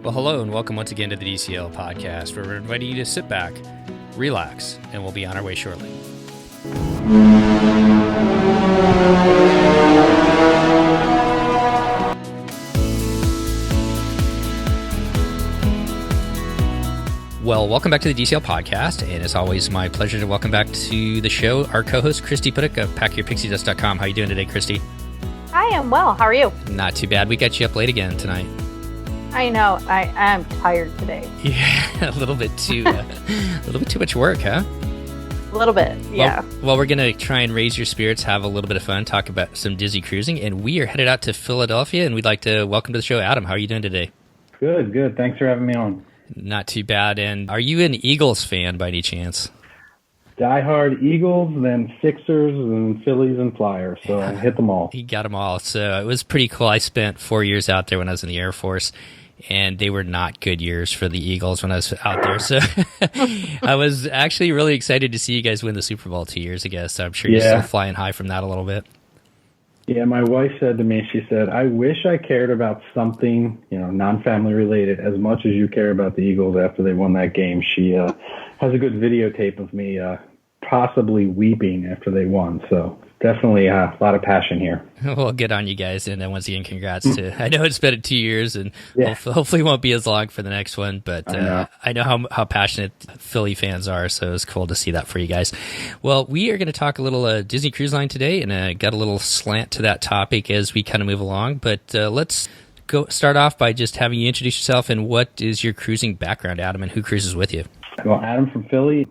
Well, hello and welcome once again to the DCL podcast, where we're inviting you to sit back, relax, and we'll be on our way shortly. Well, welcome back to the DCL podcast, and it's always my pleasure to welcome back to the show our co-host, Christy Puttick of PackYourPixieDust.com. How are you doing today, Christy? I am well. How are you? Not too bad. We got you up late again tonight. I know. I am tired today. Yeah, a little bit too much work, huh? A little bit, yeah. Well, we're going to try and raise your spirits, have a little bit of fun, talk about some Disney cruising, and we are headed out to Philadelphia, and we'd like to welcome to the show Adam. How are you doing today? Good. Thanks for having me on. Not too bad. And are you an Eagles fan by any chance? Diehard Eagles, then Sixers, and Phillies and Flyers. So I hit them all. He got them all. So it was pretty cool. I spent 4 years out there when I was in the Air Force, and they were not good years for the Eagles when I was out there. So I was actually really excited to see you guys win the Super Bowl 2 years ago. So I'm sure you're still flying high from that a little bit. Yeah, my wife said to me, she said, I wish I cared about something, non-family related as much as you care about the Eagles after they won that game. She has a good videotape of me possibly weeping after they won. So definitely a lot of passion here. Well, good on you guys. And once again, congrats to, I know it's been 2 years and hopefully it won't be as long for the next one, but I know how passionate Philly fans are. So it was cool to see that for you guys. Well, we are going to talk a little Disney Cruise Line today, and got a little slant to that topic as we kind of move along, but let's start off by just having you introduce yourself and what is your cruising background, Adam, and who cruises with you? Well, Adam from Philly.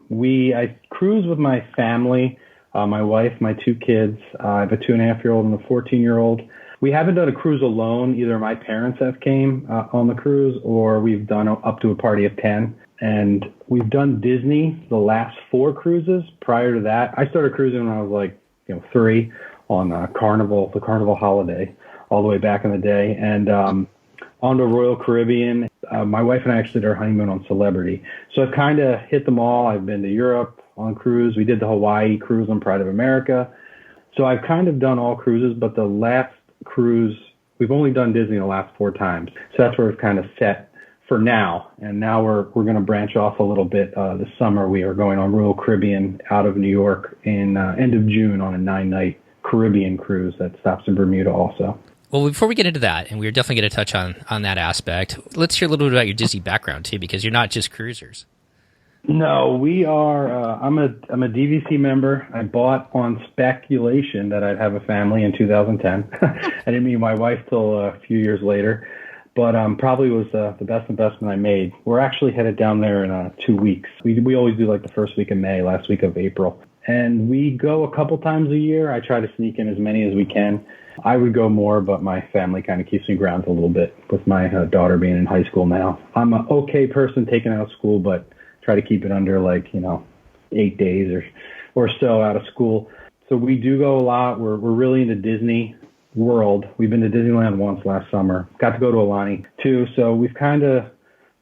I cruise with my family. My wife, my 2 kids. I have a 2.5-year-old and a 14-year-old. We haven't done a cruise alone. Either my parents have came on the cruise, or we've done up to a party of 10. And we've done Disney the last 4 cruises. Prior to that, I started cruising when I was 3 on the Carnival holiday, all the way back in the day. And on to Royal Caribbean. My wife and I actually did our honeymoon on Celebrity. So I've kind of hit them all. I've been to Europe on cruise. We did the Hawaii cruise on Pride of America. So I've kind of done all cruises, but the last cruise, we've only done Disney the last 4 times. So that's where we've kind of set for now. And now we're going to branch off a little bit this summer. We are going on Royal Caribbean out of New York in end of June on a 9-night Caribbean cruise that stops in Bermuda also. Well, before we get into that, and we're definitely going to touch on that aspect, let's hear a little bit about your Disney background too, because you're not just cruisers. No, we are. I'm a DVC member. I bought on speculation that I'd have a family in 2010. I didn't meet my wife till a few years later, but probably was the best investment I made. We're actually headed down there in 2 weeks. We always do the first week of May, last week of April, and we go a couple times a year. I try to sneak in as many as we can. I would go more, but my family kind of keeps me grounded a little bit with my daughter being in high school now. I'm an okay person taken out of school, but try to keep it under 8 days or so out of school. So we do go a lot. We're really into Disney World. We've been to Disneyland once last summer. Got to go to Aulani too. So we've kind of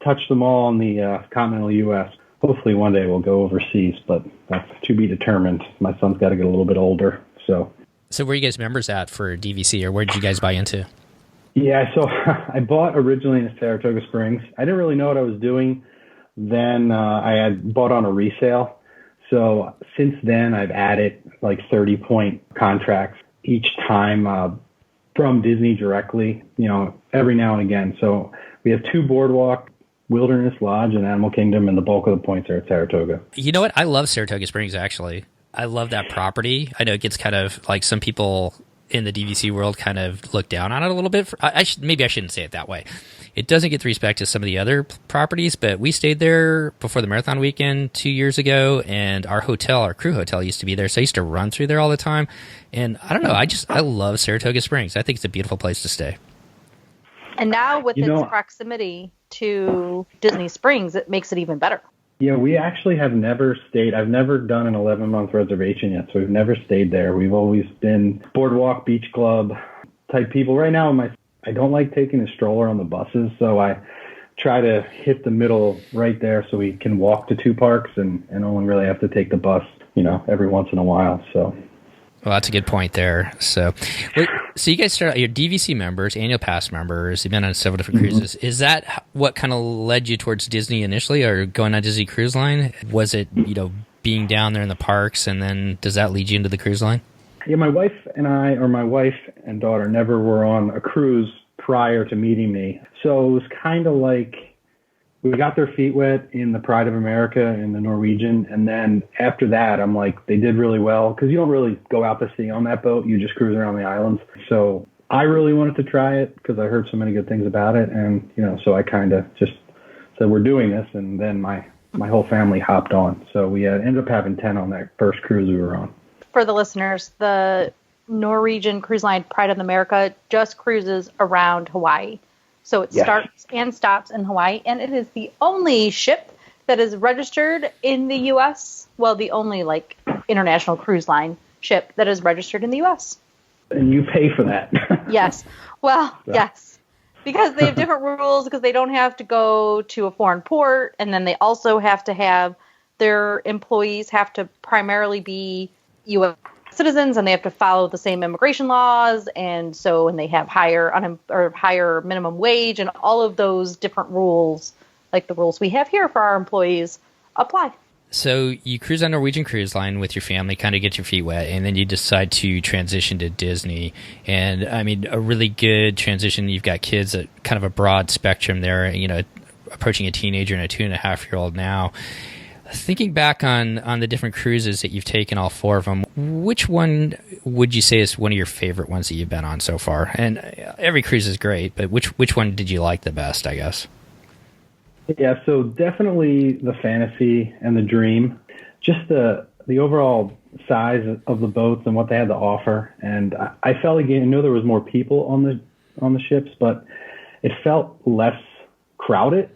touched them all in the continental U.S. Hopefully one day we'll go overseas, but that's to be determined. My son's got to get a little bit older. So where are you guys members at for DVC, or where did you guys buy into? Yeah, so I bought originally in Saratoga Springs. I didn't really know what I was doing. Then I had bought on a resale. So since then, I've added 30-point contracts each time from Disney directly, every now and again. So we have 2 Boardwalk, Wilderness Lodge, and Animal Kingdom, and the bulk of the points are at Saratoga. You know what? I love Saratoga Springs, actually. I love that property. I know it gets kind of some people in the DVC world kind of look down on it a little bit. Maybe I shouldn't say it that way. It doesn't get the respect as some of the other properties, but we stayed there before the marathon weekend 2 years ago, and our crew hotel used to be there, so I used to run through there all the time. And I don't know, I love Saratoga Springs. I think it's a beautiful place to stay. And now with its proximity to Disney Springs, it makes it even better. Yeah, we actually have never stayed. I've never done an 11-month reservation yet, so we've never stayed there. We've always been Boardwalk, Beach Club type people. Right now, I don't like taking a stroller on the buses, so I try to hit the middle right there so we can walk to 2 parks and only really have to take the bus, every once in a while. So Well, that's a good point there. So you guys started, you're DVC members, annual pass members. You've been on several different cruises. Is that what kind of led you towards Disney initially, or going on Disney Cruise Line? Was it, being down there in the parks, and then does that lead you into the cruise line? Yeah, my wife and daughter never were on a cruise prior to meeting me. So it was kind of like we got their feet wet in the Pride of America and the Norwegian. And then after that, I'm like, they did really well, because you don't really go out to sea on that boat. You just cruise around the islands. So I really wanted to try it because I heard so many good things about it. And, so I kind of just said, we're doing this. And then my whole family hopped on. So we ended up having 10 on that first cruise we were on. For the listeners, the Norwegian Cruise Line Pride of America just cruises around Hawaii. So it starts and stops in Hawaii, and it is the only ship that is registered in the U.S. Well, the only international cruise line ship that is registered in the U.S. And you pay for that. Yes. Well, yes. Because they have different rules, because they don't have to go to a foreign port, and then they also have to have their employees have to primarily be U.S. citizens, and they have to follow the same immigration laws, and they have higher minimum wage, and all of those different rules, like the rules we have here for our employees, apply. So you cruise on Norwegian Cruise Line with your family, kind of get your feet wet, and then you decide to transition to Disney. And I mean, a really good transition. You've got kids at kind of a broad spectrum there, approaching a teenager and a 2.5-year-old now. Thinking back on the different cruises that you've taken, all 4 of them, which one would you say is one of your favorite ones that you've been on so far? And every cruise is great, but which one did you like the best, I guess? Yeah, so definitely the Fantasy and the Dream. Just the overall size of the boats and what they had to offer. And I felt like, I know there was more people on the ships, but it felt less crowded.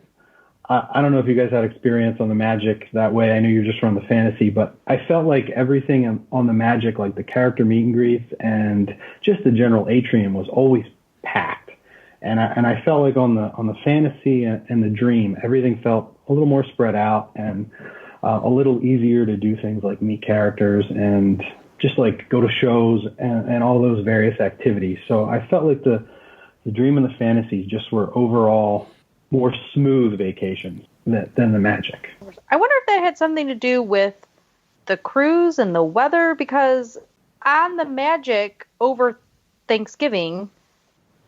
I don't know if you guys had experience on the Magic that way. I know you're just from the Fantasy, but I felt like everything on the Magic, like the character meet and greets and just the general atrium, was always packed. And I felt like on the Fantasy and the Dream, everything felt a little more spread out and a little easier to do things like meet characters and just like go to shows and all those various activities. So I felt like the Dream and the Fantasy just were overall more smooth vacations than the Magic. I wonder if that had something to do with the cruise and the weather, because on the Magic over Thanksgiving,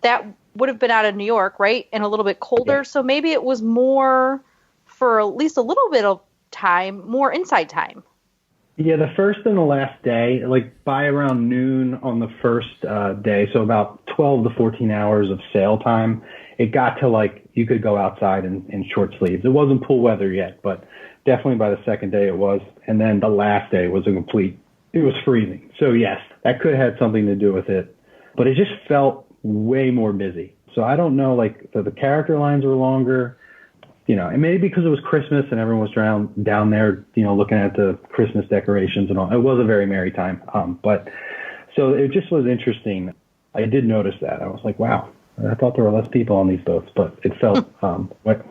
that would have been out of New York, right? And a little bit colder. Yeah. So maybe it was more, for at least a little bit of time, more inside time. Yeah, the first and the last day, like by around noon on the first day, so about 12 to 14 hours of sail time, it got to like you could go outside in short sleeves. It wasn't pool weather yet, but definitely by the second day it was. And then the last day was it was freezing. So yes, that could have had something to do with it, but it just felt way more busy. So I don't know, like the character lines were longer. And maybe because it was Christmas and everyone was down there, looking at the Christmas decorations and all. It was a very merry time. But so it just was interesting. I did notice that. I was like, wow, I thought there were less people on these boats, but it felt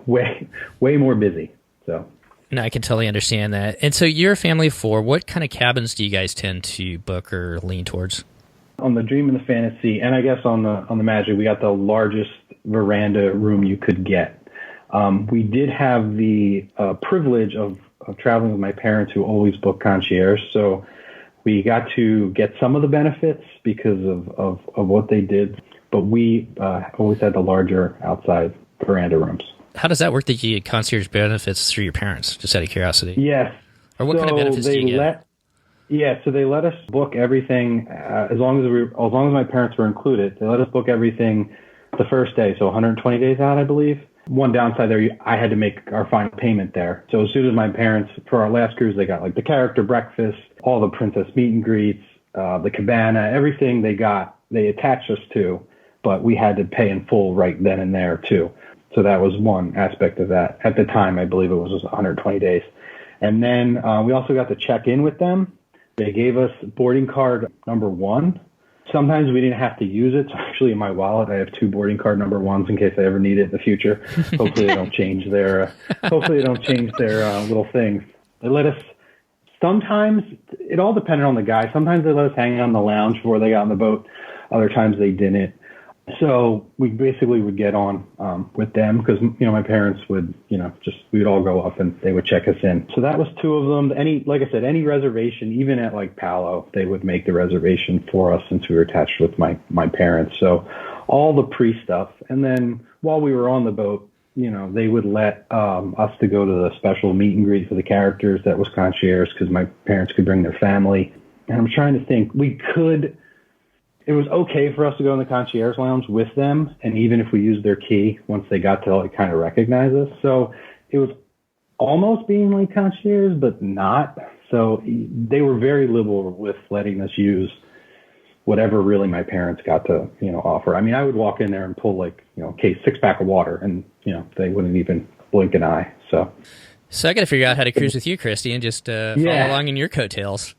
way more busy. So. No, I can totally understand that. And so you're a family of 4. What kind of cabins do you guys tend to book or lean towards? On the Dream and the Fantasy, and I guess on the Magic, we got the largest veranda room you could get. We did have the privilege of traveling with my parents, who always book concierge. So we got to get some of the benefits because of what they did. But we always had the larger outside veranda rooms. How does that work, that you get concierge benefits through your parents, just out of curiosity? Yes. Or what kind of benefits do you get? So they let us book everything as long as my parents were included. They let us book everything the first day, so 120 days out, I believe. One downside there, I had to make our final payment there. So as soon as my parents, for our last cruise, they got like the character breakfast, all the princess meet and greets, the cabana, everything they attached us to, but we had to pay in full right then and there too. So that was one aspect of that. At the time, I believe it was 120 days. And then we also got to check in with them. They gave us boarding card number 1. Sometimes we didn't have to use it. So actually in my wallet, I have 2 boarding card number 1s in case I ever need it in the future. Hopefully they don't change their little things. They let us Sometimes it all depended on the guy. Sometimes they let us hang on the lounge before they got on the boat. Other times they didn't. So we basically would get on with them because, my parents would, we would all go up and they would check us in. So that was 2 of them. Like I said, any reservation, even at like Palo, they would make the reservation for us since we were attached with my parents. So all the pre-stuff. And then while we were on the boat, they would let us to go to the special meet and greet for the characters that was concierge because my parents could bring their family. And I'm trying to think, it was okay for us to go in the concierge lounge with them, and even if we used their key, once they got to like kind of recognize us. So it was almost being like concierge, but not. So they were very liberal with letting us use whatever really my parents got to, offer. I mean, I would walk in there and pull like, case 6-pack of water, and, they wouldn't even blink an eye. So I got to figure out how to cruise with you, Christy, and just follow along in your coattails.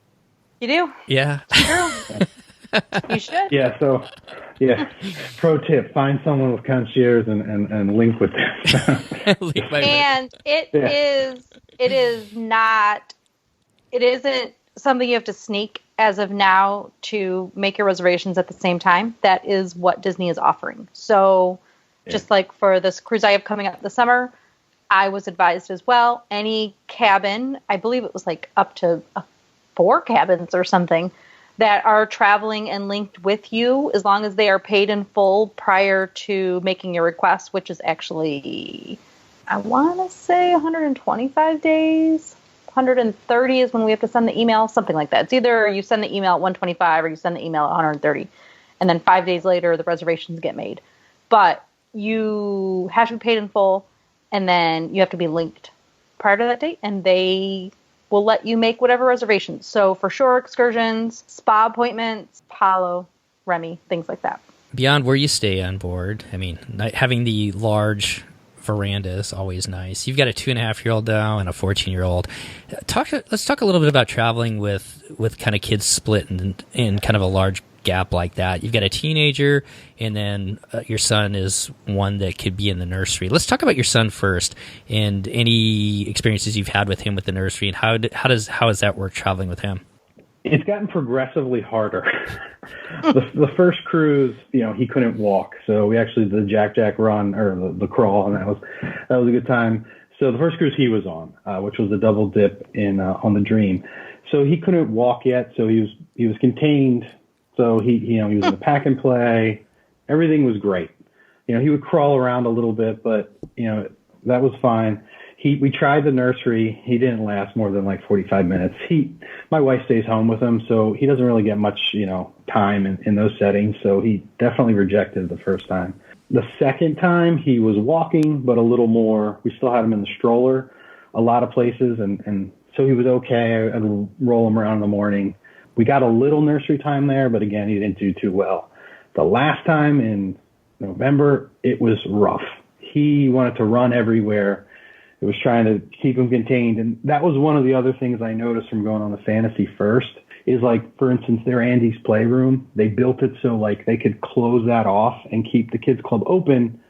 You do? Yeah. True. You should. Yeah. So, pro tip: find someone with concierge and link with them. And it isn't something you have to sneak as of now to make your reservations at the same time. That is what Disney is offering. So, just like for this cruise I have coming up this summer, I was advised as well. Any cabin, I believe it was like up to 4 cabins or something, that are traveling and linked with you, as long as they are paid in full prior to making your request, which is actually, I want to say 125 days. 130 is when we have to send the email, something like that. It's either you send the email at 125 or you send the email at 130. And then 5 days later, the reservations get made. But you have to be paid in full, and then you have to be linked prior to that date, and they will let you make whatever reservations. So for shore excursions, spa appointments, Palo, Remy, things like that. Beyond where you stay on board, I mean, having the large veranda is always nice. You've got a 2.5-year-old now and a 14-year-old. Let's talk a little bit about traveling with kind of kids split in kind of a large gap like that. You've got a teenager, and then your son is one that could be in the nursery. Let's talk about your son first, and any experiences you've had with him with the nursery, and how does that work traveling with him? It's gotten progressively harder. The first cruise, he couldn't walk, so we actually did the Jack run or the crawl, and that was a good time. So the first cruise he was on, which was a double dip on the Dream, so he couldn't walk yet, so he was contained. So he was in the pack and play. Everything was great. He would crawl around a little bit, but that was fine. We tried the nursery. He didn't last more than like 45 minutes. My wife stays home with him, so he doesn't really get much, time in those settings. So he definitely rejected the first time. The second time he was walking, but a little more. We still had him in the stroller a lot of places, and so he was okay. I'd roll him around in the morning. We got a little nursery time there, but again, he didn't do too well. The last time in November, it was rough. He wanted to run everywhere. It was trying to keep him contained. And that was one of the other things I noticed from going on the Fantasy first is, like, for instance, their Andy's Playroom, they built it so like they could close that off and keep the kids club open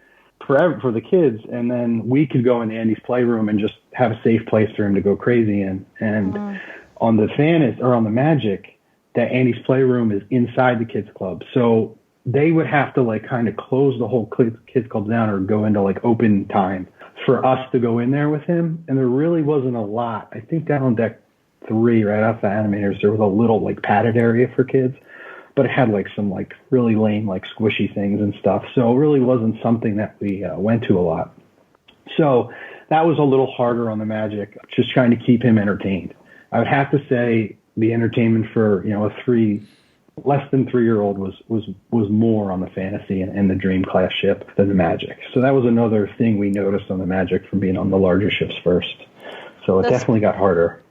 forever for the kids. And then we could go in Andy's Playroom and just have a safe place for him to go crazy in. And on the Fantasy or on the Magic, that Andy's Playroom is inside the kids club. So they would have to like kind of close the whole kids club down or go into like open time for us to go in there with him. And there really wasn't a lot. I think down on deck 3, right off the Animators, there was a little like padded area for kids, but it had like some like really lame, like squishy things and stuff. So it really wasn't something that we went to a lot. So that was a little harder on the Magic, just trying to keep him entertained. I would have to say, the entertainment for a less than 3-year-old was more on the Fantasy and the Dream class ship than the Magic. So that was another thing we noticed on the Magic from being on the larger ships first. So it definitely got harder.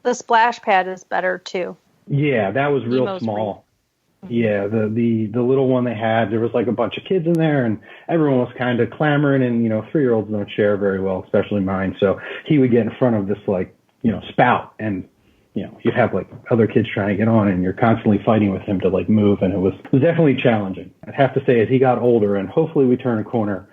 The splash pad is better too. Yeah, that was real small. Yeah, the little one they had, there was like a bunch of kids in there, and everyone was kind of clamoring, and 3-year-olds don't share very well, especially mine. So he would get in front of this like spout, and you'd have like other kids trying to get on, and you're constantly fighting with him to like move. And it was definitely challenging. I'd have to say, as he got older, and hopefully we turn a corner,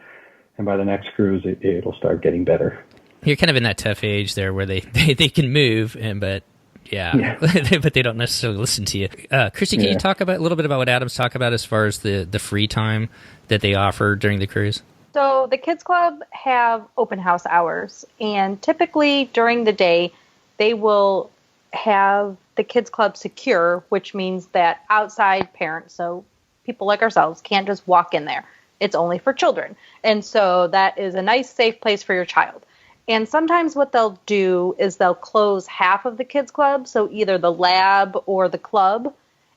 and by the next cruise, it'll start getting better. You're kind of in that tough age there where they can move, but Yeah. But they don't necessarily listen to you. Christy, can you talk a little bit about what Adam's talking about as far as the free time that they offer during the cruise? So the Kids Club have open house hours, and typically during the day, they will have the Kids Club secure, which means that outside parents, so people like ourselves, can't just walk in there. It's only for children. And so that is a nice, safe place for your child. And sometimes what they'll do is they'll close half of the Kids Club, so either the lab or the club,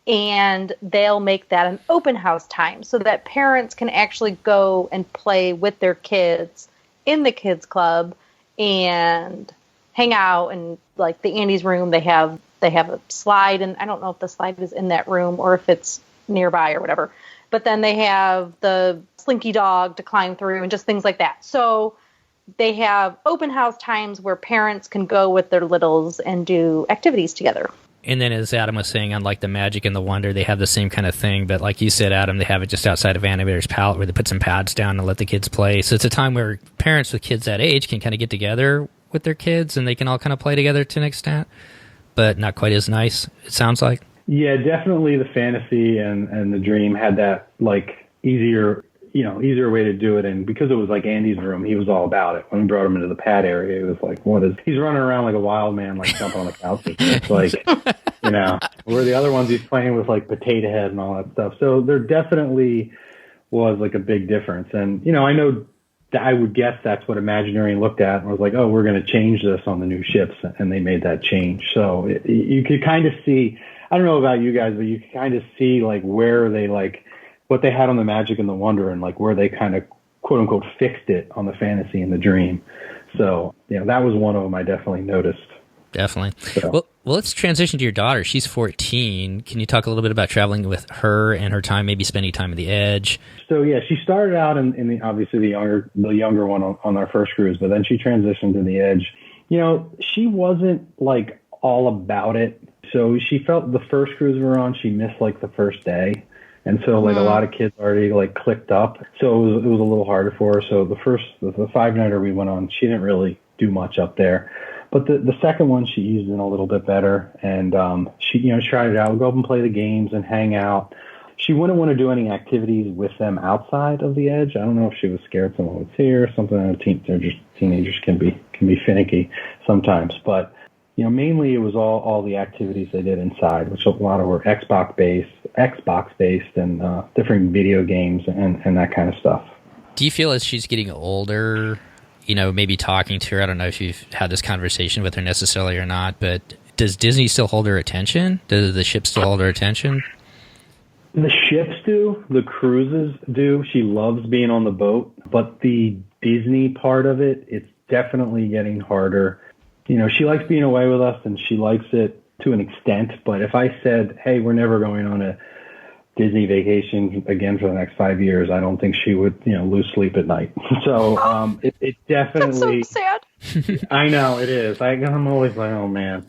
and they'll make that an open house time so that parents can actually go and play with their kids in the Kids Club and hang out. And like the Andy's room, they have a slide, and I don't know if the slide is in that room or if it's nearby or whatever. But then they have the Slinky Dog to climb through and just things like that. So they have open house times where parents can go with their littles and do activities together. And then, as Adam was saying, unlike the Magic and the Wonder, they have the same kind of thing. But like you said, Adam, they have it just outside of Animator's Palette where they put some pads down and let the kids play. So it's a time where parents with kids that age can kind of get together with their kids and they can all kind of play together to an extent, but not quite as nice, it sounds like. Yeah, definitely the Fantasy and the Dream had that like easier way to do it. And because it was like Andy's room, he was all about it. When we brought him into the pad area, it was like, he's running around like a wild man, like jumping on the couches. It's like, where the other ones he's playing with like Potato Head and all that stuff. So there definitely was like a big difference. And, I know that I would guess that's what Imagineering looked at and was like, oh, we're going to change this on the new ships. And they made that change. So you could kind of see, I don't know about you guys, but you could kind of see like where they like, what they had on the Magic and the Wonder and like where they kind of quote unquote fixed it on the Fantasy and the Dream. So, that was one of them I definitely noticed. Definitely. So. Well, let's transition to your daughter. She's 14. Can you talk a little bit about traveling with her and her time, maybe spending time at the Edge? So, yeah, she started out in obviously the younger one on our first cruise, but then she transitioned to the Edge. She wasn't like all about it. So she felt the first cruise we were on, she missed like the first day. And so like a lot of kids already like clicked up. So it was a little harder for her. So the 5-nighter we went on, she didn't really do much up there. But the second one, she eased in a little bit better. And she tried it out. We'd go up and play the games and hang out. She wouldn't want to do any activities with them outside of the Edge. I don't know if she was scared someone would see her or something. Teenagers can be finicky sometimes. But mainly it was all the activities they did inside, which a lot of were Xbox based and different video games and that kind of stuff. Do you feel as she's getting older, maybe talking to her, I don't know if you've had this conversation with her necessarily or not, but does Disney still hold her attention? Does the ship still hold her attention? The ships do. The cruises do. She loves being on the boat, but the Disney part of it, it's definitely getting harder. She likes being away with us and she likes it to an extent. But if I said, hey, we're never going on a Disney vacation again for the next 5 years, I don't think she would, lose sleep at night. So it definitely. That's so sad. I know it is. I'm always like, oh man.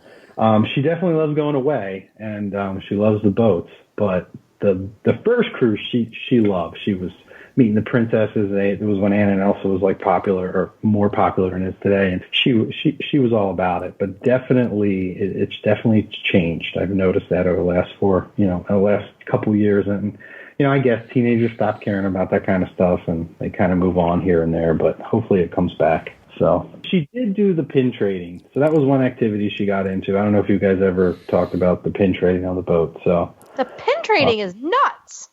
She definitely loves going away and she loves the boats. But the first cruise she loved. She was meeting the princesses. It was when Anna and Elsa was like popular or more popular than it is today, and she was all about it. But definitely, it's definitely changed. I've noticed that over the last couple of years, and I guess teenagers stop caring about that kind of stuff and they kind of move on here and there. But hopefully, it comes back. So she did do the pin trading. So that was one activity she got into. I don't know if you guys ever talked about the pin trading on the boat. So the pin trading is nuts.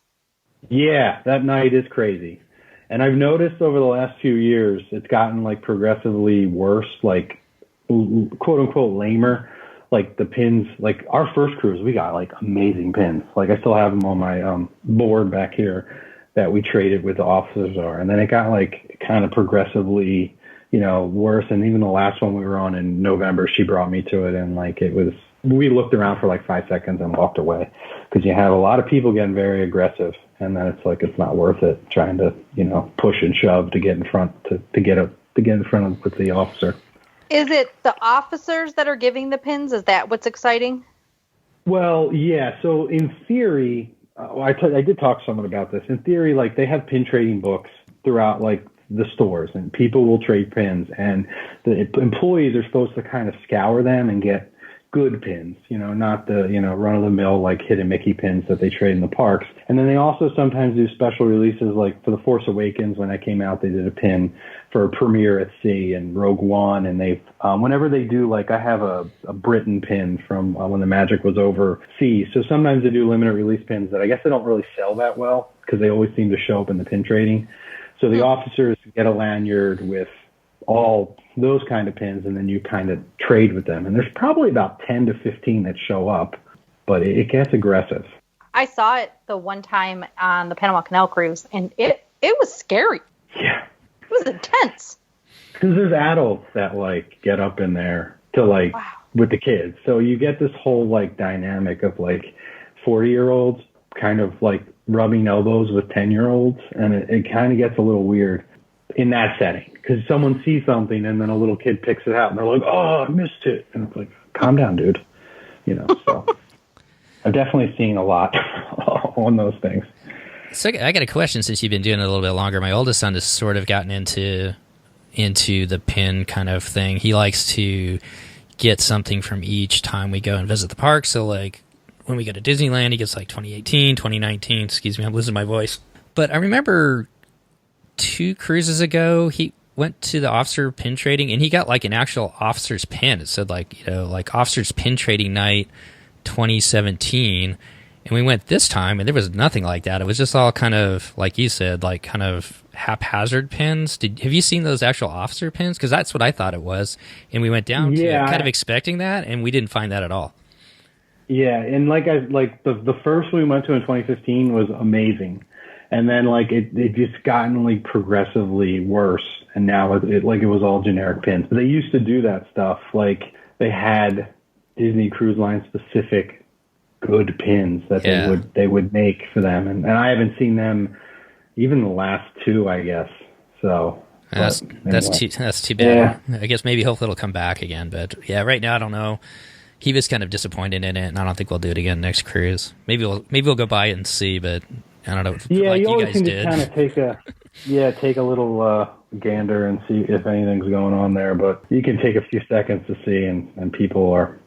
Yeah, that night is crazy. And I've noticed over the last few years, it's gotten like progressively worse, like quote unquote lamer. Like the pins, like our first cruise, we got like amazing pins. Like I still have them on my board back here that we traded with the officers are. And then it got like kind of progressively, worse. And even the last one we were on in November, she brought me to it. And like we looked around for like 5 seconds and walked away because you have a lot of people getting very aggressive. And then it's like, it's not worth it trying to, push and shove to get in front, to get in front of with the officer. Is it the officers that are giving the pins? Is that what's exciting? Well, yeah. So in theory, I did talk to someone about this. In theory, like they have pin trading books throughout like the stores and people will trade pins and the employees are supposed to kind of scour them and get good pins, not the, run-of-the-mill, like Hidden Mickey pins that they trade in the parks. And then they also sometimes do special releases, like for The Force Awakens, when that came out, they did a pin for a premiere at sea and Rogue One. And they, whenever they do, like I have a Britain pin from when the Magic was overseas. So sometimes they do limited release pins that I guess they don't really sell that well because they always seem to show up in the pin trading. So the officers get a lanyard with all those kind of pins, and then you kind of trade with them. And there's probably about 10 to 15 that show up, but it gets aggressive. I saw it the one time on the Panama Canal cruise, and it was scary. Yeah. It was intense. Because there's adults that, like, get up in there to, like, wow. with the kids. So you get this whole, like, dynamic of, like, 40-year-olds kind of, like, rubbing elbows with 10-year-olds, and it kind of gets a little weird in that setting. Because someone sees something and then a little kid picks it out and they're like, oh, I missed it. And it's like, calm down, dude. So I've definitely seen a lot on those things. So I got a question since you've been doing it a little bit longer. My oldest son has sort of gotten into the pin kind of thing. He likes to get something from each time we go and visit the park. So like when we go to Disneyland, he gets like 2018, 2019. Excuse me, I'm losing my voice. But I remember 2 cruises ago, he went to the officer pin trading and he got like an actual officer's pin. It said like, like officer's pin trading night 2017. And we went this time and there was nothing like that. It was just all kind of, like you said, like kind of haphazard pins. Have you seen those actual officer pins? Because that's what I thought it was. And we went down to it kind of expecting that, and we didn't find that at all. Yeah, and the first we went to in 2015 was amazing. And then like it just gotten like progressively worse, and now it was all generic pins. But they used to do that stuff. Like they had Disney Cruise Line specific good pins that they would make for them, and I haven't seen them even the last 2, I guess. So that's too bad. Yeah. I guess maybe hopefully it'll come back again. But yeah, right now I don't know. He was kind of disappointed in it, and I don't think we'll do it again next cruise. Maybe we'll go by it and see, but I don't know. Yeah, like you always guys can did. just kind of take a little gander and see if anything's going on there. But you can take a few seconds to see, and people are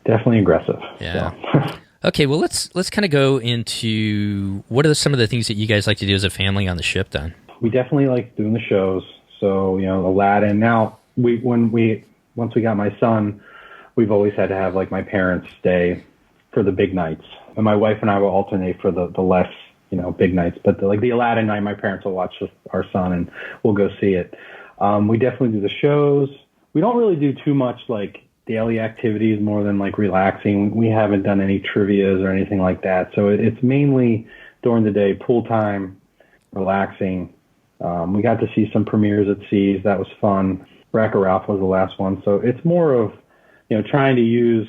definitely aggressive. Yeah. So. Okay, well let's kind of go into what are some of the things that you guys like to do as a family on the ship then? We definitely like doing the shows. So Aladdin. Now once we got my son, we've always had to have like my parents stay for the big nights, and my wife and I will alternate for the less big nights. But the Aladdin night, my parents will watch with our son, and we'll go see it. We definitely do the shows. We don't really do too much like daily activities, more than like relaxing. We haven't done any trivias or anything like that. So it's mainly during the day, pool time, relaxing. We got to see some premieres at Seas. That was fun. Wreck-It Ralph was the last one. So it's more of trying to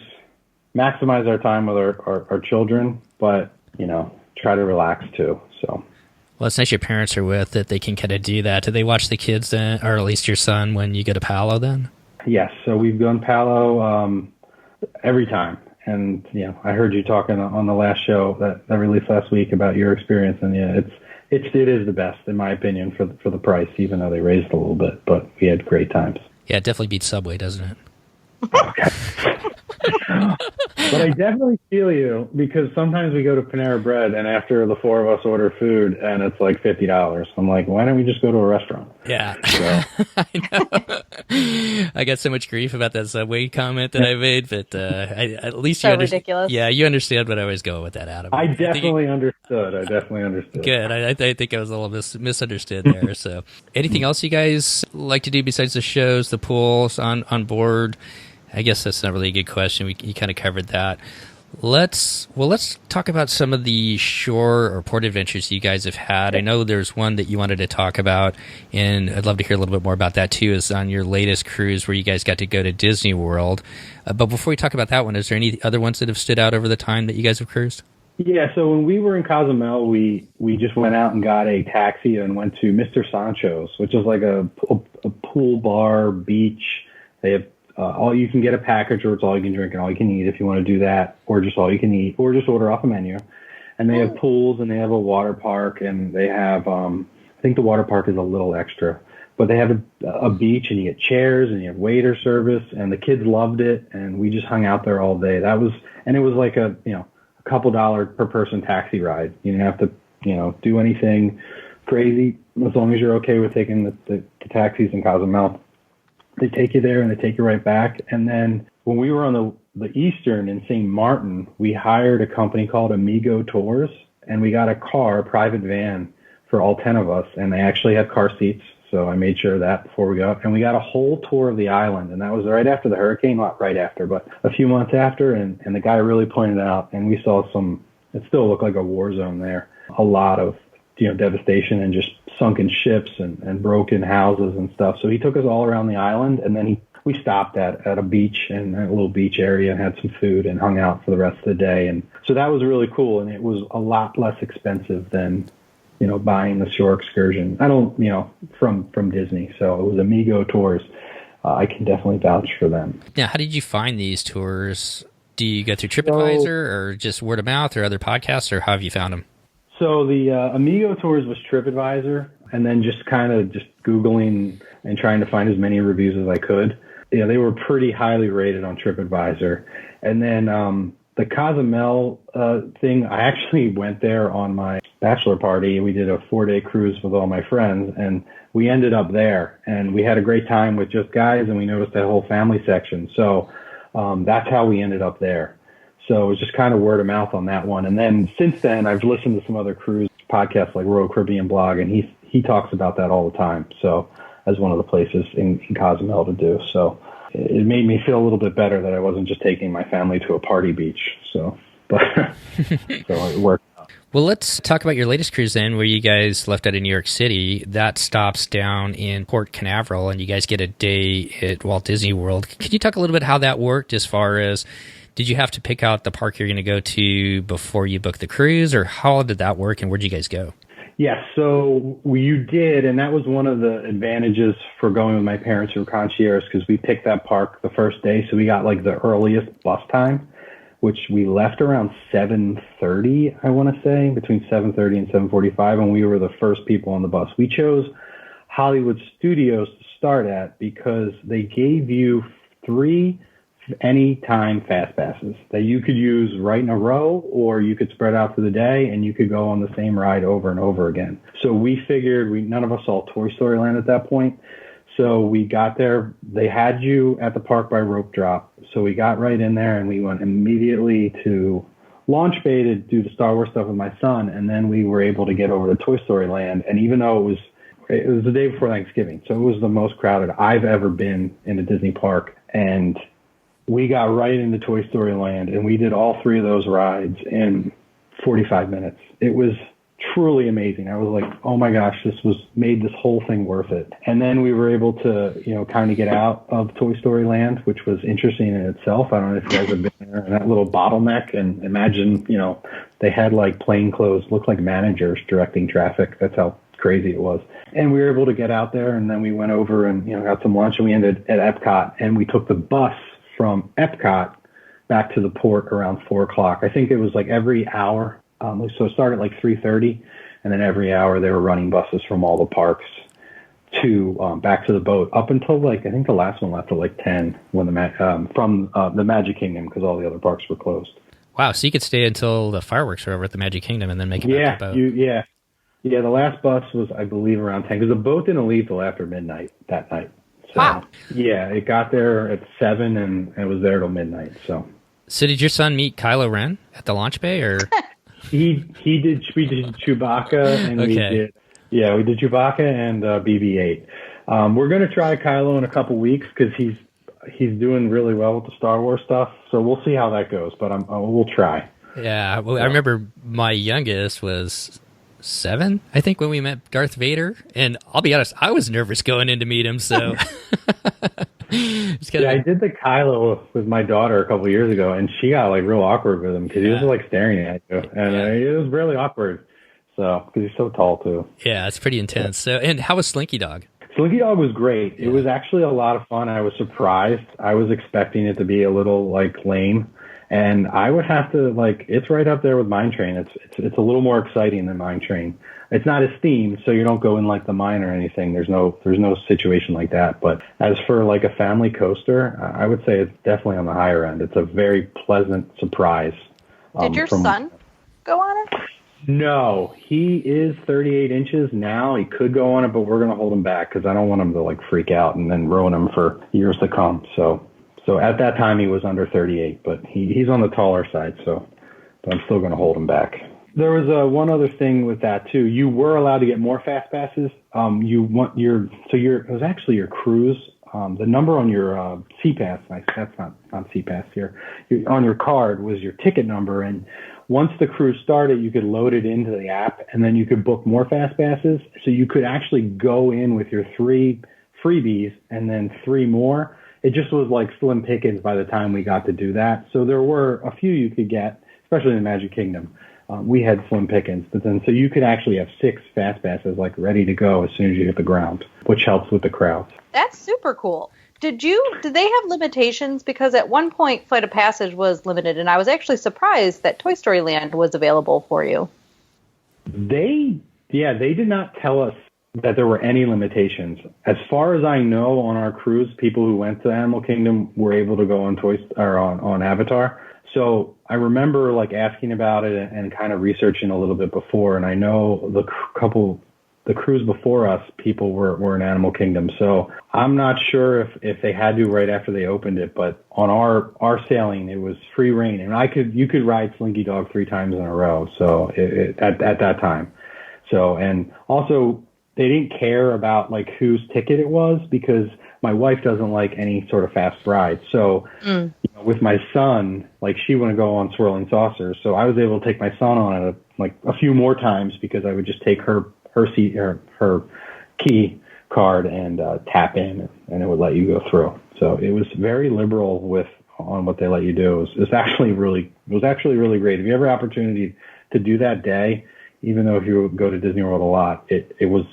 maximize our time with our children, but try to relax too. So. Well, it's nice your parents are with that they can kind of do that. Do they watch the kids then, or at least your son, when you go to Palo then? Yes. So we've gone Palo every time. And, I heard you talking on the last show that released last week about your experience. And it is the best, in my opinion, for the price, even though they raised it a little bit. But we had great times. Yeah, it definitely beats Subway, doesn't it? Okay. But I definitely feel you, because sometimes we go to Panera Bread and after the 4 of us order food and it's like $50. I'm like, why don't we just go to a restaurant? Yeah. So. I know. I got so much grief about that Subway comment that I made, but at least so ridiculous. Yeah, you understand what I was going with that, Adam. I definitely understood. Good. I think I was a little misunderstood there. So anything else you guys like to do besides the shows, the pools on board? I guess that's not really a good question. You kind of covered that. Let's talk about some of the shore or port adventures you guys have had. I know there's one that you wanted to talk about, and I'd love to hear a little bit more about that too, is on your latest cruise where you guys got to go to Disney World. But before we talk about that one, is there any other ones that have stood out over the time that you guys have cruised? Yeah, so when we were in Cozumel, we just went out and got a taxi and went to Mr. Sancho's, which is like a pool bar, beach. They have all you can get a package, or it's all you can drink and all you can eat if you want to do that, or just all you can eat, or just order off a menu. And they have pools, and they have a water park, and they have I think the water park is a little extra, but they have a beach, and you get chairs, and you have waiter service, and the kids loved it, and we just hung out there all day. And it was like a couple $1 per person taxi ride. You didn't have to, do anything crazy as long as you're okay with taking the taxis in Cozumel. They take you there and they take you right back. And then when we were on the Eastern in St. Martin, we hired a company called Amigo Tours, and we got a private van for all 10 of us, and they actually had car seats. So I made sure of that before we got, and we got a whole tour of the island, and that was right after the hurricane, not right after, but a few months after, and the guy really pointed out, and we saw it still looked like a war zone there. A lot of, devastation and just sunken ships and broken houses and stuff. So he took us all around the island, and then we stopped at a beach and a little beach area and had some food and hung out for the rest of the day. And so that was really cool, and it was a lot less expensive than buying the shore excursion. I don't, from Disney. So it was Amigo Tours. I can definitely vouch for them. Now, how did you find these tours? Do you go through TripAdvisor or just word of mouth or other podcasts, or how have you found them? So the Amigo Tours was TripAdvisor, and then just kind of just Googling and trying to find as many reviews as I could. They were pretty highly rated on TripAdvisor. And then the Cozumel thing, I actually went there on my bachelor party. We did a 4-day cruise with all my friends, and we ended up there. And we had a great time with just guys, and we noticed that whole family section. So that's how we ended up there. So it was just kind of word of mouth on that one. And then since then, I've listened to some other cruise podcasts like Royal Caribbean Blog, and he talks about that all the time. So as one of the places in Cozumel to do. So it made me feel a little bit better that I wasn't just taking my family to a party beach. So it worked out. Well, let's talk about your latest cruise then, where you guys left out of New York City. That stops down in Port Canaveral, and you guys get a day at Walt Disney World. Can you talk a little bit how that worked as far as, did you have to pick out the park you're going to go to before you book the cruise, or how did that work, and where'd you guys go? Yes, so you did, and that was one of the advantages for going with my parents who were concierge, because we picked that park the first day, so we got like the earliest bus time, which we left around 7:30, I want to say, between 7:30 and 7:45, and we were the first people on the bus. We chose Hollywood Studios to start at because they gave you 3 anytime fast passes that you could use right in a row, or you could spread out through the day and you could go on the same ride over and over again. So we figured, none of us saw Toy Story Land at that point. So we got there, they had you at the park by rope drop. So we got right in there and we went immediately to Launch Bay to do the Star Wars stuff with my son. And then we were able to get over to Toy Story Land. And even though it was the day before Thanksgiving, so it was the most crowded I've ever been in a Disney park. And we got right into Toy Story Land, and we did all 3 of those rides in 45 minutes. It was truly amazing. I was like, oh my gosh, made this whole thing worth it. And then we were able to, kind of get out of Toy Story Land, which was interesting in itself. I don't know if you guys have been there, and that little bottleneck, and imagine, they had like plainclothes, looked like managers directing traffic. That's how crazy it was. And we were able to get out there, and then we went over and, got some lunch, and we ended at Epcot, and we took the bus from Epcot back to the port around 4:00. I think it was like every hour. So it started at like 3:30, and then every hour they were running buses from all the parks to back to the boat up until I think the last one left at like 10 when from the Magic Kingdom, because all the other parks were closed. Wow, so you could stay until the fireworks are over at the Magic Kingdom and then make it back to the boat. Yeah. The last bus was, I believe, around 10, because the boat didn't leave till after midnight that night. So, wow. Yeah, it got there at 7 and it was there till midnight. So did your son meet Kylo Ren at the launch bay, or? We did Chewbacca, and okay. we did Chewbacca and BB-8. We're going to try Kylo in a couple weeks because he's doing really well with the Star Wars stuff. So we'll see how that goes, but we'll try. Yeah, well, I remember my youngest was 7, I think, when we met Darth Vader, and I'll be honest, I was nervous going in to meet him. So I did the Kylo with my daughter a couple years ago, and she got like real awkward with him because he was like staring at you, and it was really awkward. So because he's so tall too. Yeah, it's pretty intense. So, and how was Slinky Dog? Slinky Dog was great. It was actually a lot of fun. I was surprised. I was expecting it to be a little like lame, And I would have to, like, it's right up there with Mine Train. It's a little more exciting than Mine Train. It's not as themed, so you don't go in like the mine or anything. There's no situation like that. But as for like a family coaster, I would say it's definitely on the higher end. It's a very pleasant surprise. Did your son go on it? No, he is 38 inches now. He could go on it, but we're going to hold him back because I don't want him to like freak out and then ruin him for years to come. So at that time he was under 38, but he's on the taller side. But I'm still going to hold him back. There was one other thing with that too. You were allowed to get more fast passes. It was actually your cruise. The number on your CPass, that's not CPass here. On your card was your ticket number, and once the cruise started, you could load it into the app, and then you could book more fast passes. So you could actually go in with your 3 freebies and then 3 more. It just was like slim pickings by the time we got to do that. So there were a few you could get, especially in the Magic Kingdom. We had slim pickings, but then so you could actually have 6 fast passes like ready to go as soon as you hit the ground, which helps with the crowds. That's super cool. Did they have limitations? Because at one point Flight of Passage was limited, and I was actually surprised that Toy Story Land was available for you. They did not tell us that there were any limitations. As far as I know, on our cruise, people who went to Animal Kingdom were able to go on Avatar. So I remember like asking about it and kind of researching a little bit before, and I know the cruise before us, people were in Animal Kingdom. So I'm not sure if they had to right after they opened it, but on our sailing, it was free reign, and you could ride Slinky Dog 3 times in a row. So at that time. So, and also they didn't care about like whose ticket it was because my wife doesn't like any sort of fast ride. So with my son, like she wouldn't go on Swirling Saucers. So I was able to take my son on it like a few more times because I would just take her seat or her key card and tap in, and it would let you go through. So it was very liberal on what they let you do. It was actually really great. If you have an opportunity to do that day, even though if you go to Disney World a lot, it was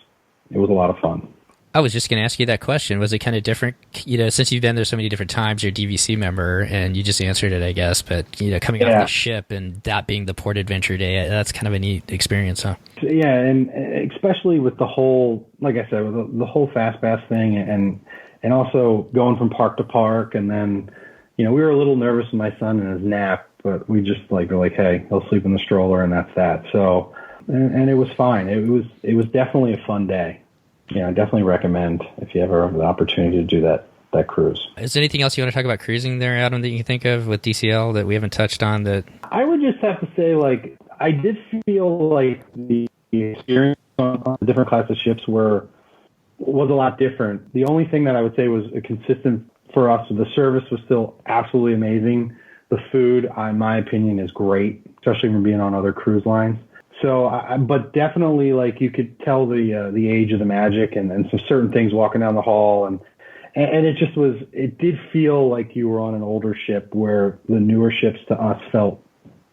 a lot of fun. I was just going to ask you that question. Was it kind of different? Since you've been there so many different times, you're a DVC member, and you just answered it, I guess. But, coming off the ship and that being the port adventure day, that's kind of a neat experience, huh? Yeah, and especially with the whole, like I said, with the whole Fast Pass thing and also going from park to park. And then, we were a little nervous with my son and his nap, but we just were like, hey, he'll sleep in the stroller, and that's that. So, and it was fine. It was definitely a fun day. Yeah, I definitely recommend if you ever have the opportunity to do that cruise. Is there anything else you want to talk about cruising there, Adam, that you can think of with DCL that we haven't touched on? That I would just have to say, like, I did feel like the experience on the different class of ships was a lot different. The only thing that I would say was consistent for us, the service was still absolutely amazing. The food, in my opinion, is great, especially from being on other cruise lines. So, but definitely, like, you could tell the age of the Magic and some certain things walking down the hall, and it did feel like you were on an older ship, where the newer ships to us felt,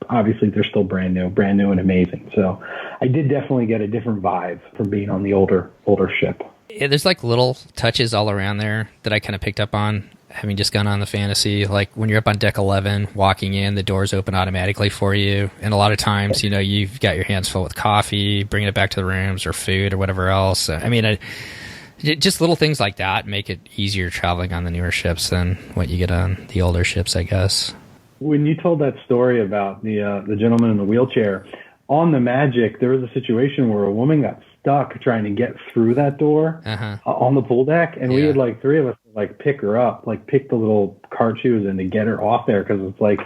obviously they're still brand new and amazing. So I did definitely get a different vibe from being on the older ship. Yeah, there's like little touches all around there that I kind of picked up on, having just gone on the Fantasy. Like when you're up on deck 11, walking in, the doors open automatically for you. And a lot of times, you've got your hands full with coffee, bringing it back to the rooms or food or whatever else. I mean, just little things like that make it easier traveling on the newer ships than what you get on the older ships, I guess. When you told that story about the gentleman in the wheelchair, on the Magic, there was a situation where a woman got stuck trying to get through that door on the pool deck, and we had like 3 of us like pick her up, like pick the little cart she was in to get her off there, because it's like,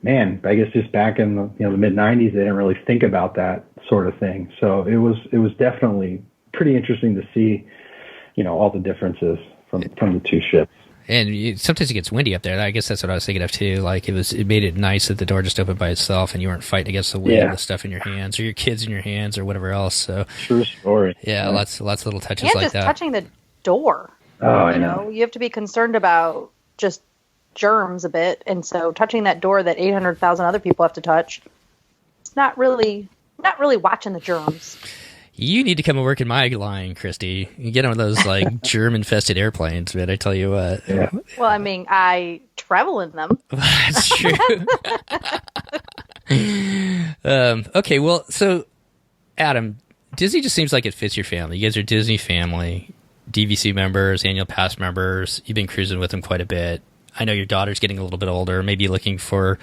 man, I guess just back in the mid 90s, they didn't really think about that sort of thing. So it was definitely pretty interesting to see, all the differences from the 2 ships. And sometimes it gets windy up there. I guess that's what I was thinking of too. Like it made it nice that the door just opened by itself, and you weren't fighting against the wind with stuff in your hands or your kids in your hands or whatever else. So true story. Yeah, lots of little touches and like just that. Touching the door. Oh, I know. You have to be concerned about just germs a bit, and so touching that door that 800,000 other people have to touch, it's not really watching the germs. You need to come and work in my line, Christy. You get on those like germ-infested airplanes, man. I tell you what. Yeah. Well, I mean, I travel in them. That's true. Okay, well, so Adam, Disney just seems like it fits your family. You guys are Disney family, DVC members, annual pass members. You've been cruising with them quite a bit. I know your daughter's getting a little bit older, maybe looking for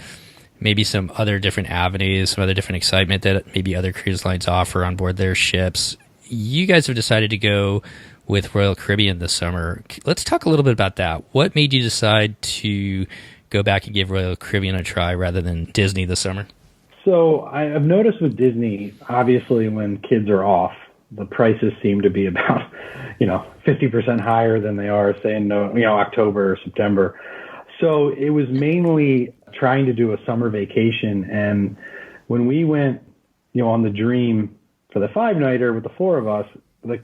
maybe some other different avenues, some other different excitement that maybe other cruise lines offer on board their ships. You guys have decided to go with Royal Caribbean this summer. Let's talk a little bit about that. What made you decide to go back and give Royal Caribbean a try rather than Disney this summer? So I've noticed with Disney, obviously when kids are off, the prices seem to be about, 50% higher than they are, say, in October or September. So it was mainly trying to do a summer vacation. And when we went, on the Dream for the 5-nighter with the 4 of us, 2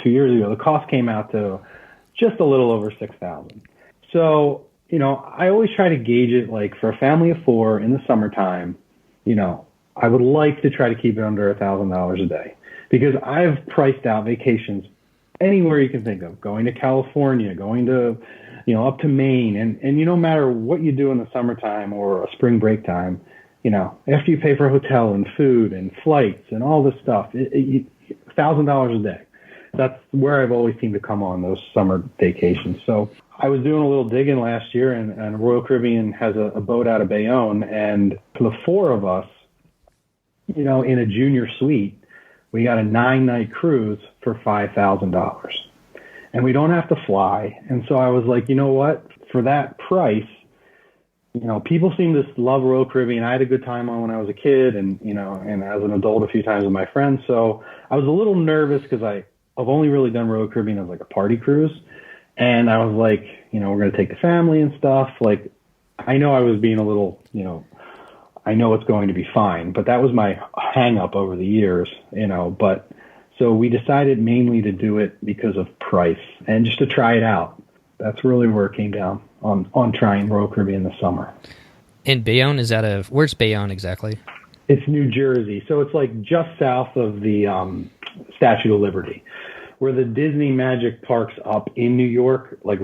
years ago, the cost came out to just a little over $6,000. So, I always try to gauge it like for a family of 4 in the summertime, I would like to try to keep it under $1,000 a day because I've priced out vacations anywhere you can think of, going to California, going to, up to Maine. And no matter what you do in the summertime or a spring break time, after you pay for a hotel and food and flights and all this stuff, $1,000 a day. That's where I've always seemed to come on those summer vacations. So I was doing a little digging last year, and Royal Caribbean has a boat out of Bayonne, and for the 4 of us, in a junior suite, we got a 9-night cruise for $5,000. And we don't have to fly. And so I was like, you know what? For that price, people seem to love Royal Caribbean. I had a good time on when I was a kid and, and as an adult a few times with my friends. So I was a little nervous because I've only really done Royal Caribbean as like a party cruise. And I was like, we're going to take the family and stuff. Like, I know I was being a little, I know it's going to be fine, but that was my hang up over the years, but so we decided mainly to do it because of price and just to try it out. That's really where it came down on trying Royal Caribbean this summer. And Bayonne is where's Bayonne exactly? It's New Jersey. So it's like just south of the Statue of Liberty, where the Disney Magic Park's up in New York, like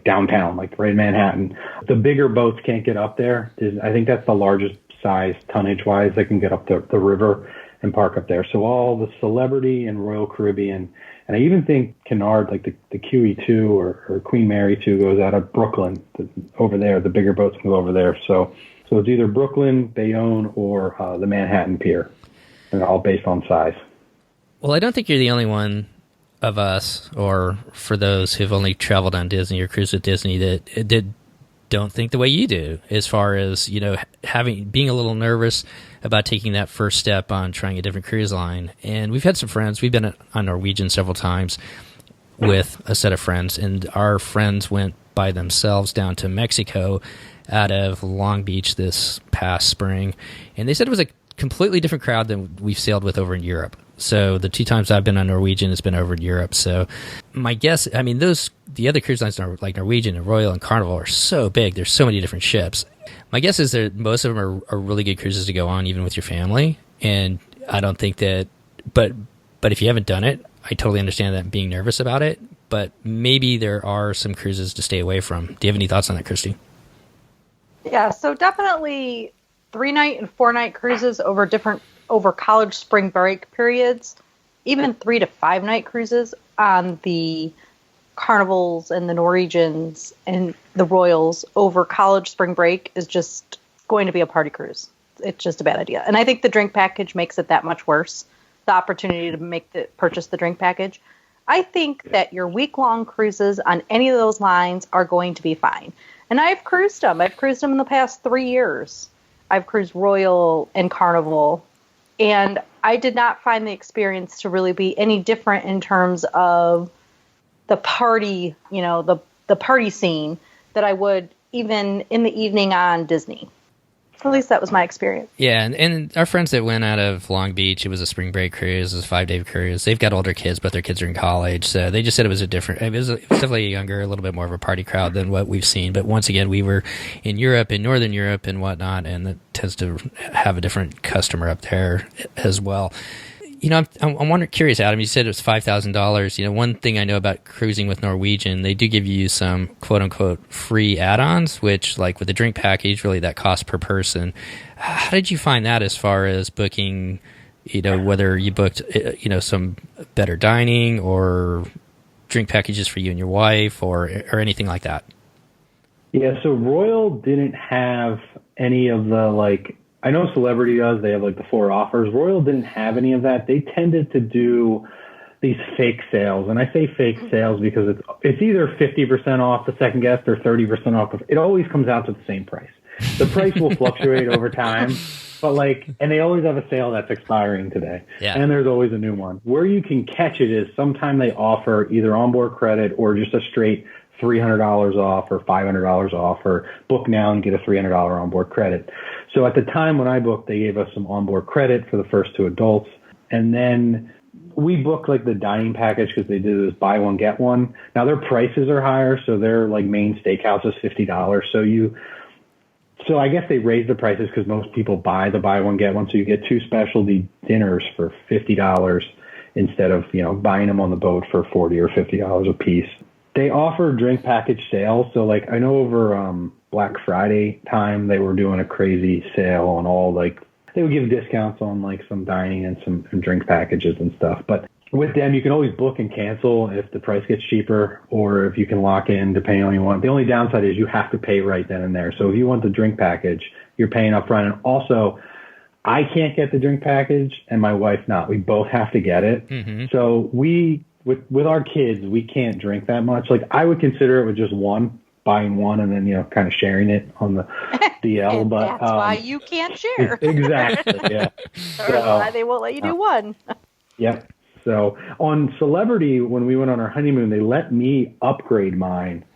downtown, like right in Manhattan. The bigger boats can't get up there. I think that's the largest size tonnage-wise. They can get up the river and park up there. So all the Celebrity and Royal Caribbean, and I even think Cunard, like the QE2 or Queen Mary 2 goes out of Brooklyn over there. The bigger boats can go over there. So it's either Brooklyn, Bayonne, or the Manhattan Pier, and all based on size. Well, I don't think you're the only one of us, or for those who've only traveled on Disney or cruised with Disney, that don't think the way you do, as far as being a little nervous about taking that first step on trying a different cruise line. And we've had some friends. We've been on Norwegian several times with a set of friends, and our friends went by themselves down to Mexico out of Long Beach this past spring, and they said it was a completely different crowd than we've sailed with over in Europe. So the 2 times I've been on Norwegian, it's been over in Europe. So my guess, the other cruise lines like Norwegian and Royal and Carnival are so big. There's so many different ships. My guess is that most of them are really good cruises to go on, even with your family. And I don't think that, but if you haven't done it, I totally understand that being nervous about it. But maybe there are some cruises to stay away from. Do you have any thoughts on that, Christy? Yeah, so definitely 3-night and 4-night cruises over college spring break periods, even 3 to 5-night cruises on the Carnivals and the Norwegians and the Royals over college spring break is just going to be a party cruise. It's just a bad idea. And I think the drink package makes it that much worse, the opportunity to purchase the drink package. I think that your week-long cruises on any of those lines are going to be fine. And I've cruised them. I've cruised them in the past 3 years. I've cruised Royal and Carnival, and I did not find the experience to really be any different in terms of the party, the party scene that I would even in the evening on Disney. At least that was my experience. Yeah, and our friends that went out of Long Beach, it was a spring break cruise, it was a 5-day cruise. They've got older kids, but their kids are in college, so they just said it was definitely a younger, a little bit more of a party crowd than what we've seen. But once again, we were in Europe, in Northern Europe and whatnot, and it tends to have a different customer up there as well. I'm curious, Adam. You said it was $5,000. One thing I know about cruising with Norwegian, they do give you some quote unquote free add-ons, which, like with the drink package, really that cost per person. How did you find that as far as booking? Whether you booked, some better dining or drink packages for you and your wife, or anything like that. Yeah. So Royal didn't have any of the I know Celebrity does. They have the 4 offers. Royal didn't have any of that. They tended to do these fake sales. And I say fake sales because it's either 50% off the second guest or 30% off. It always comes out to the same price. The price will fluctuate over time, but and they always have a sale that's expiring today. Yeah. And there's always a new one. Where you can catch it is sometime they offer either onboard credit or just a straight $300 off or $500 off, or book now and get a $300 onboard credit. So at the time when I booked, they gave us some onboard credit for the first 2 adults. And then we booked the dining package because they did this buy one, get one. Now their prices are higher. So their main steakhouse is $50. So I guess they raised the prices because most people buy the buy one, get one. So you get 2 specialty dinners for $50 instead of, buying them on the boat for $40 or $50 a piece. They offer drink package sales. So I know over Black Friday time, they were doing a crazy sale on all they would give discounts on some dining and some drink packages and stuff. But with them, you can always book and cancel if the price gets cheaper, or if you can lock in depending on what you want. The only downside is you have to pay right then and there. So if you want the drink package, you're paying up front. And also, I can't get the drink package and my wife not. We both have to get it. Mm-hmm. So with our kids, we can't drink that much. I would consider it with just buying one and then, kind of sharing it on the DL. And but that's why you can't share. Exactly. Yeah. Or why they won't let you do one. Yep. So on Celebrity, when we went on our honeymoon, they let me upgrade mine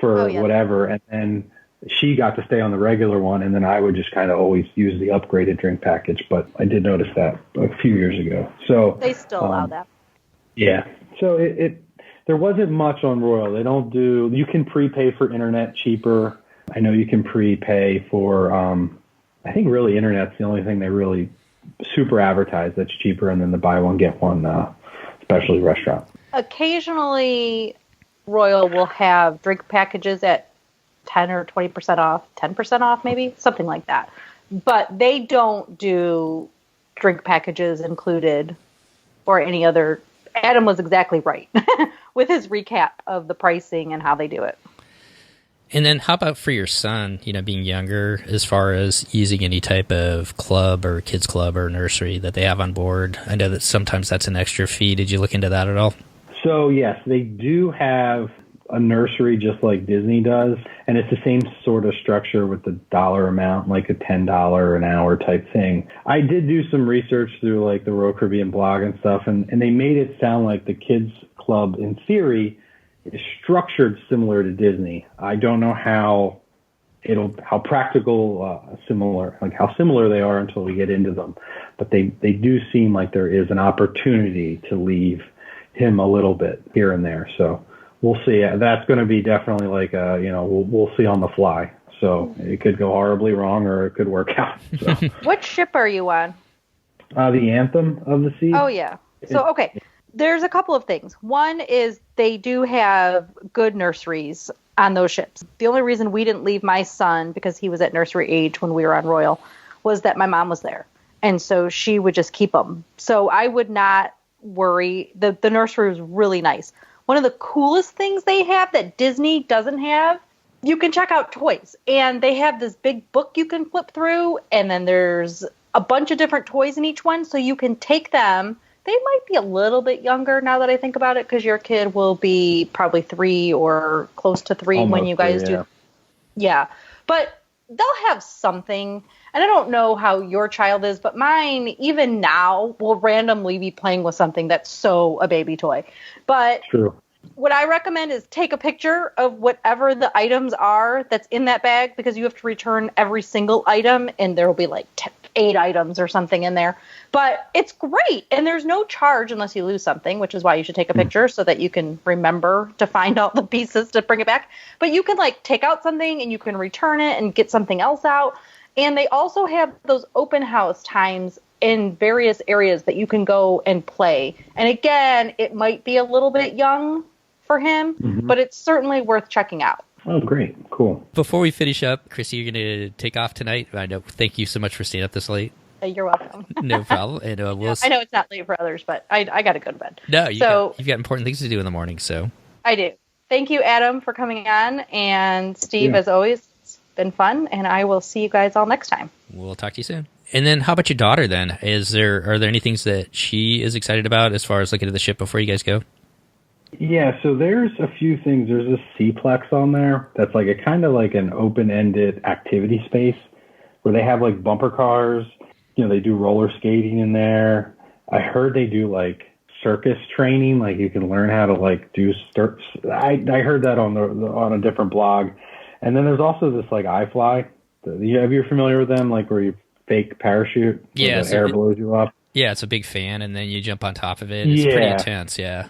for whatever. And then she got to stay on the regular one. And then I would just kind of always use the upgraded drink package. But I did notice that a few years ago. So they still allow that. Yeah. So there wasn't much on Royal. They don't do, you can prepay for internet cheaper. I know you can prepay for, I think really internet's the only thing they really super advertise that's cheaper. And then the buy one, get one, especially restaurant. Occasionally Royal will have drink packages at 10 or 20% off, 10% off maybe, something like that. But they don't do drink packages included or any other. Adam was exactly right with his recap of the pricing and how they do it. And then how about for your son, being younger, as far as using any type of club or kids club or nursery that they have on board? I know that sometimes that's an extra fee. Did you look into that at all? So yes, they do have a nursery just like Disney does. And it's the same sort of structure with the dollar amount, like a $10 an hour type thing. I did do some research through the Royal Caribbean blog and stuff, and they made it sound like the kids club in theory is structured similar to Disney. I don't know how practical how similar they are until we get into them. But they do seem like there is an opportunity to leave him a little bit here and there. So we'll see. That's going to be definitely we'll see on the fly. So it could go horribly wrong or it could work out. So. What ship are you on? The Anthem of the Seas. Oh, yeah. So, okay. There's a couple of things. One is they do have good nurseries on those ships. The only reason we didn't leave my son, because he was at nursery age when we were on Royal, was that my mom was there. And so she would just keep them. So I would not worry. The nursery was really nice. One of the coolest things they have that Disney doesn't have, you can check out toys. And they have this big book you can flip through, and then there's a bunch of different toys in each one, so you can take them. They might be a little bit younger now that I think about it, because your kid will be probably 3 or close to 3 when you guys do. Yeah. But they'll have something. And I don't know how your child is, but mine, even now, will randomly be playing with something that's so a baby toy. But True. What I recommend is take a picture of whatever the items are that's in that bag, because you have to return every single item, and there will be 8 items or something in there. But it's great, and there's no charge unless you lose something, which is why you should take a picture so that you can remember to find all the pieces to bring it back. But you can take out something and you can return it and get something else out. And they also have those open house times in various areas that you can go and play. And again, it might be a little bit young for him, but it's certainly worth checking out. Oh, great. Cool. Before we finish up, Christy, you're going to take off tonight. I know. Thank you so much for staying up this late. You're welcome. No problem. And I know it's not late for others, but I got to go to bed. No, you've got important things to do in the morning, so. I do. Thank you, Adam, for coming on. And Steve, as always, it's been fun. And I will see you guys all next time. We'll talk to you soon. And then how about your daughter then? Are there any things that she is excited about as far as looking at the ship before you guys go? Yeah, so there's a few things. There's a C-Plex on there that's like a kind of like an open-ended activity space where they have like bumper cars. You know, they do roller skating in there. I heard they do like circus training, like you can learn how to like do I heard that on a different blog. And then there's also this like iFly. Have you familiar with them? Like where you fake parachute? Yeah, the air blows you up. Yeah, it's a big fan, and then you jump on top of it. It's pretty intense. Yeah.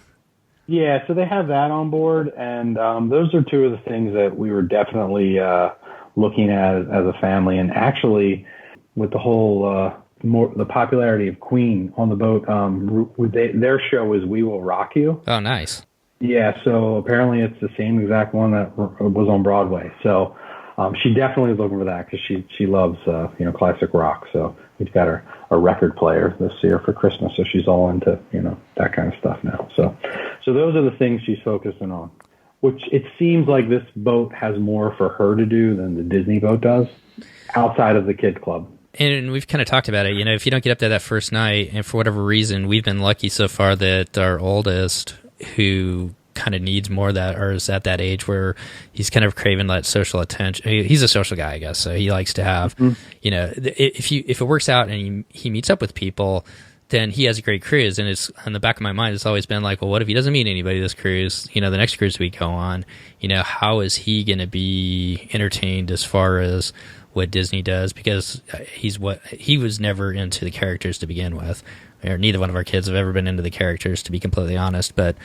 Yeah, so they have that on board, and those are two of the things that we were definitely looking at as a family. And actually, with the whole the popularity of Queen on the boat, their show is We Will Rock You. Oh, nice. Yeah, so apparently it's the same exact one that was on Broadway. So she definitely is looking for that because she loves classic rock. So we've got her a record player this year for Christmas, so she's all into that kind of stuff now. So those are the things she's focusing on, which it seems like this boat has more for her to do than the Disney boat does outside of the kids club. And we've kind of talked about it. If you don't get up there that first night, and for whatever reason, we've been lucky so far that our oldest, who kind of needs more of that, or is at that age where he's kind of craving that social attention. He's a social guy, I guess, so he likes to have, if it works out and he meets up with people, then he has a great cruise. And it's in the back of my mind, it's always been like, well, what if he doesn't meet anybody this cruise? The next cruise we go on, how is he going to be entertained as far as what Disney does? Because he was never into the characters to begin with, or neither one of our kids have ever been into the characters, to be completely honest. But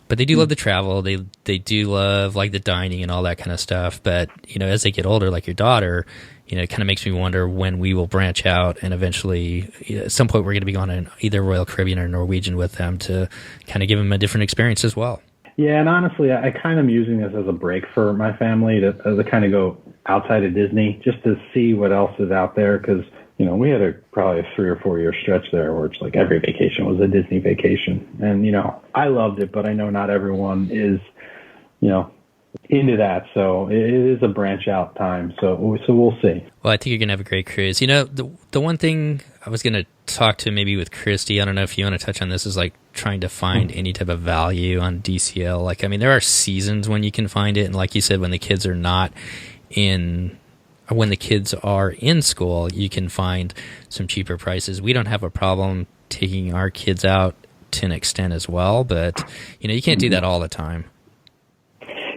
they do love the travel. They do love like the dining and all that kind of stuff. But as they get older, like your daughter, it kind of makes me wonder when we will branch out and eventually, at some point, we're going to be going on either Royal Caribbean or Norwegian with them to kind of give them a different experience as well. Yeah, and honestly, I kind of am using this as a break for my family to kind of go outside of Disney just to see what else is out there because. We had probably a 3 or 4 year stretch there where it's like every vacation was a Disney vacation. And, I loved it, but I know not everyone is, into that. So it is a branch out time. So we'll see. Well, I think you're going to have a great cruise. The one thing I was going to talk to maybe with Christy, I don't know if you want to touch on this, is like trying to find any type of value on DCL. Like, I mean, there are seasons when you can find it. And like you said, when the kids are in school, you can find some cheaper prices. We don't have a problem taking our kids out to an extent as well, but you can't do that all the time.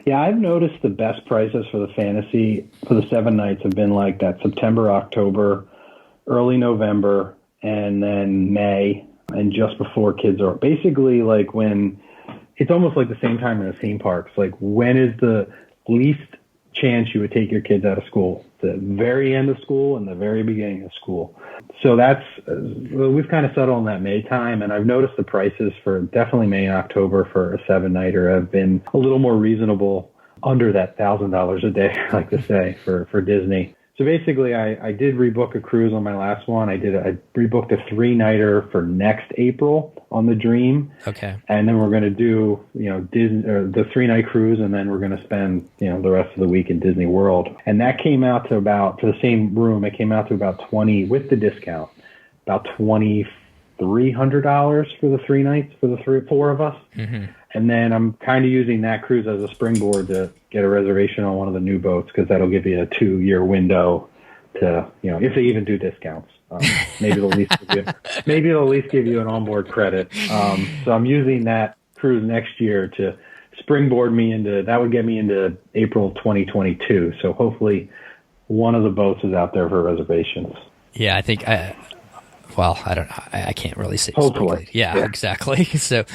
Yeah, I've noticed the best prices for the Fantasy for the 7 nights have been like that September, October, early November, and then May, and just before kids are basically like when it's almost like the same time in the theme parks. Like when is the least chance you would take your kids out of school? The very end of school and the very beginning of school. So that's we've kind of settled on that May time, and I've noticed the prices for definitely May and October for a 7-nighter have been a little more reasonable, under that $1,000 a day, I like to say, for Disney. So basically, I did rebook a cruise on my last one. I rebooked a 3-nighter for next April on the Dream. Okay. And then we're going to do, Disney, or the 3-night cruise, and then we're going to spend, the rest of the week in Disney World. And that came out to about, for the same room, it came out to about 20 with the discount, about $2,300 for the 3 nights for the 4 of us. Mm-hmm. And then I'm kind of using that cruise as a springboard to get a reservation on one of the new boats, because that'll give you a 2-year window to, if they even do discounts. Maybe they'll at least give you an onboard credit. So I'm using that cruise next year to springboard me that would get me into April 2022. So hopefully one of the boats is out there for reservations. Yeah, I think I can't really say. Hopefully. Yeah, exactly. So,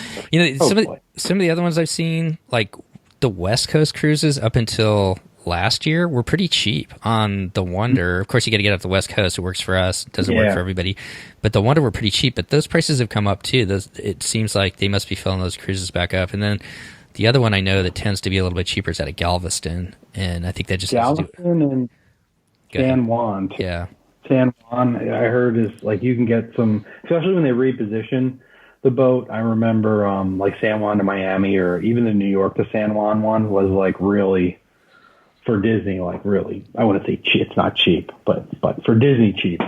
some of the other ones I've seen, like the West Coast cruises up until last year were pretty cheap on the Wonder. Of course, you got to get up the West Coast. It works for us. It doesn't work for everybody. But the Wonder were pretty cheap. But those prices have come up too. It seems like they must be filling those cruises back up. And then the other one I know that tends to be a little bit cheaper is out of Galveston. And I think that just Galveston has to do and San Juan. Yeah. San Juan, I heard, is like you can get some, especially when they reposition the boat. I remember like San Juan to Miami, or even the New York to San Juan one was like really, for Disney, like really, I wouldn't say cheap, it's not cheap, but for Disney cheap.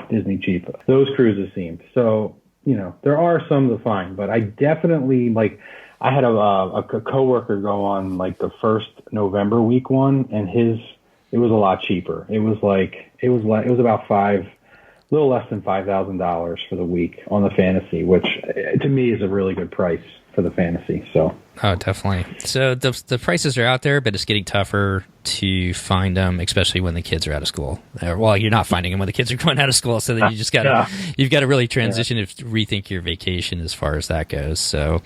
Those cruises seemed. So, there are some to find, but I definitely, like, I had a coworker go on like the first November week one, and it was a lot cheaper. It was about a little less than $5,000 for the week on the Fantasy, which to me is a really good price for the Fantasy. So. Oh, definitely. So the prices are out there, but it's getting tougher to find them, especially when the kids are out of school. Well, you're not finding them when the kids are going out of school, so then you've got to really transition to rethink your vacation as far as that goes. So,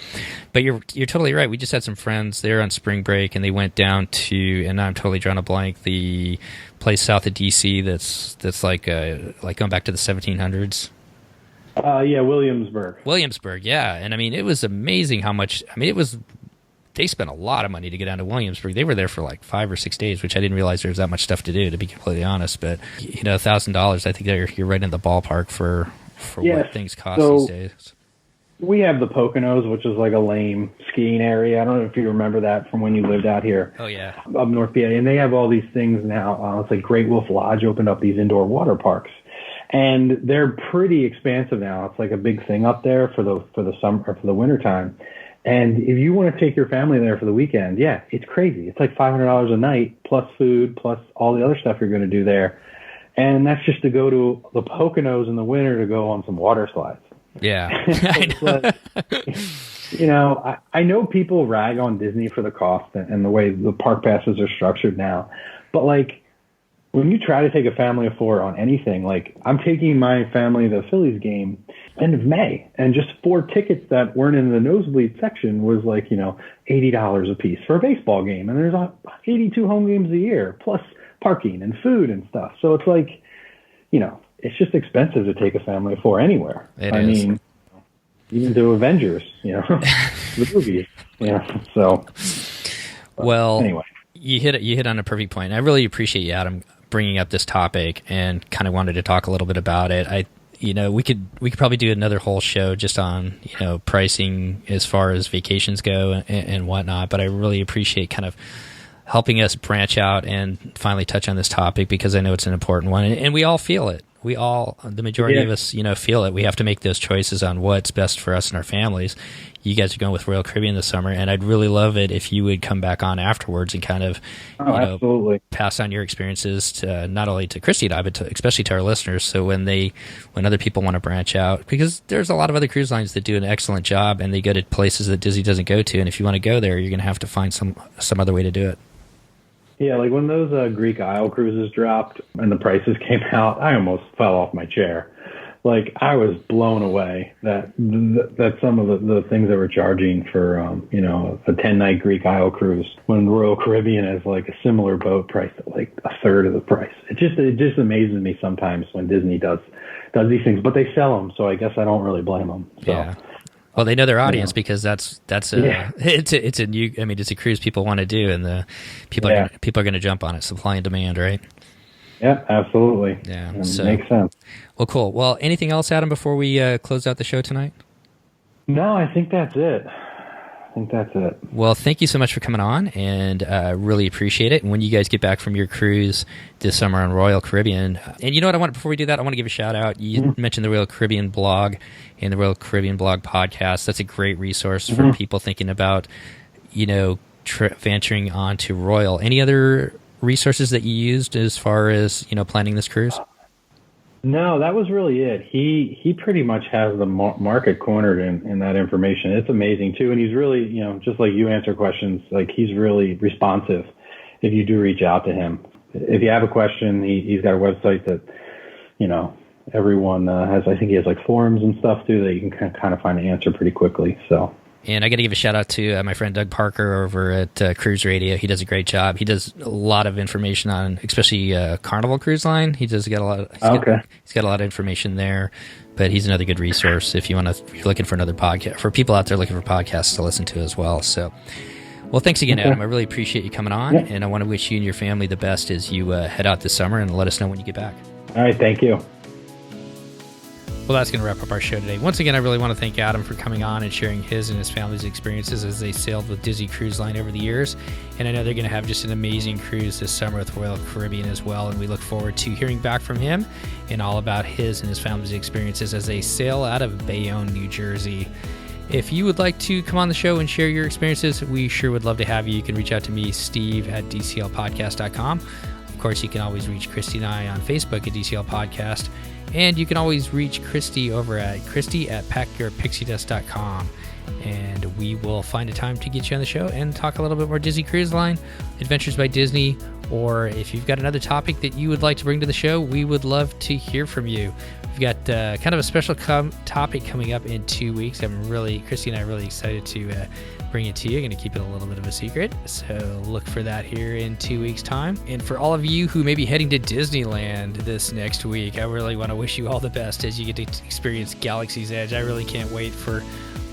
but you're totally right. We just had some friends there on spring break, and they went down to, and I'm totally drawing a blank, the place south of DC that's like going back to the 1700s. Williamsburg, yeah. And I mean, it was amazing how much, they spent a lot of money to get down to Williamsburg. They were there for like 5 or 6 days, which I didn't realize there was that much stuff to do, to be completely honest. But, $1,000, I think you're right in the ballpark for what things cost these days. We have the Poconos, which is like a lame skiing area. I don't know if you remember that from when you lived out here. Oh, yeah. Up North PA. And they have all these things now. It's like Great Wolf Lodge opened up these indoor water parks. And they're pretty expansive now. It's like a big thing up there for the summer or for the winter time. And if you want to take your family there for the weekend, it's crazy. It's like $500 a night plus food plus all the other stuff you're going to do there. And that's just to go to the Poconos in the winter to go on some water slides. Yeah. I know people rag on Disney for the cost and the way the park passes are structured now. But like, when you try to take a family of 4 on anything, like I'm taking my family to the Phillies game end of May, and just 4 tickets that weren't in the nosebleed section was like, $80 a piece for a baseball game. And there's 82 home games a year, plus parking and food and stuff. So it's like, it's just expensive to take a family of 4 anywhere. I mean, even to Avengers, the movies, so. Well, anyway. You hit on a perfect point. I really appreciate you, Adam, bringing up this topic, and kind of wanted to talk a little bit about it. We could probably do another whole show just on pricing as far as vacations go and whatnot. But I really appreciate kind of helping us branch out and finally touch on this topic, because I know it's an important one, and we all feel it. The majority of us, feel it. We have to make those choices on what's best for us and our families. You guys are going with Royal Caribbean this summer, and I'd really love it if you would come back on afterwards and kind of, absolutely pass on your experiences to not only to Christy and I, but especially to our listeners. So when other people want to branch out, because there's a lot of other cruise lines that do an excellent job, and they go to places that Disney doesn't go to. And if you want to go there, you're going to have to find some other way to do it. Yeah, like when those Greek Isle cruises dropped and the prices came out, I almost fell off my chair. Like, I was blown away that some of the things they were charging for, a 10-night Greek Isle cruise, when Royal Caribbean is like a similar boat priced at like a third of the price. It just amazes me sometimes when Disney does these things, but they sell them, so I guess I don't really blame them. So. Yeah. Well, they know their audience, because it's a cruise people want to do, and the people are going to jump on it. Supply and demand, right? Yeah, absolutely. Yeah, makes sense. Well, cool. Well, anything else, Adam, before we close out the show tonight? No, I think that's it. Well, thank you so much for coming on, and really appreciate it. And when you guys get back from your cruise this summer on Royal Caribbean, and you know what, before we do that, I want to give a shout out. You mentioned the Royal Caribbean blog and the Royal Caribbean blog podcast. That's a great resource for people thinking about, venturing on to Royal. Any other resources that you used as far as, planning this cruise? No, that was really it. He pretty much has the market cornered in that information. It's amazing too, and he's really, just like you answer questions, like he's really responsive if you do reach out to him. If you have a question, he's got a website that, everyone has. I think he has like forums and stuff too that you can kind of find an answer pretty quickly. So And I got to give a shout out to my friend Doug Parker over at Cruise Radio. He does a great job. He does a lot of information on, especially Carnival Cruise Line. He does get a lot. He's got a lot of information there. But he's another good resource if you're looking for another podcast, for people out there looking for podcasts to listen to as well. So, well, thanks again, Adam. I really appreciate you coming on, and I want to wish you and your family the best as you head out this summer, and let us know when you get back. All right, thank you. Well, that's going to wrap up our show today. Once again, I really want to thank Adam for coming on and sharing his and his family's experiences as they sailed with Disney Cruise Line over the years. And I know they're going to have just an amazing cruise this summer with Royal Caribbean as well. And we look forward to hearing back from him and all about his and his family's experiences as they sail out of Bayonne, New Jersey. If you would like to come on the show and share your experiences, we sure would love to have you. You can reach out to me, Steve, at DCLpodcast.com. Of course, you can always reach Christy and I on Facebook at DCL Podcast. And you can always reach Christy over at Christy@packyourpixiedust.com. And we will find a time to get you on the show and talk a little bit more Disney Cruise Line, Adventures by Disney, or if you've got another topic that you would like to bring to the show, we would love to hear from you. We've got kind of a special topic coming up in 2 weeks. Christy and I are really excited to bring it to you. I'm going to keep it a little bit of a secret, so look for that here in 2 weeks' time. And for all of you who may be heading to Disneyland this next week, I really want to wish you all the best as you get to experience Galaxy's Edge. I really can't wait for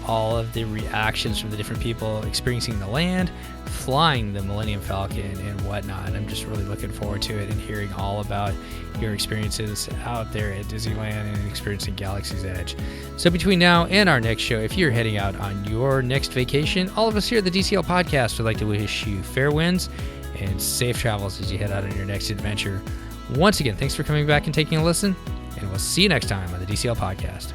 all of the reactions from the different people experiencing the land, flying the Millennium Falcon, and whatnot. I'm just really looking forward to it and hearing all about your experiences out there at Disneyland and experiencing Galaxy's Edge. So between now and our next show, if you're heading out on your next vacation, all of us here at the DCL Podcast would like to wish you fair winds and safe travels as you head out on your next adventure. Once again, thanks for coming back and taking a listen, and we'll see you next time on the DCL Podcast.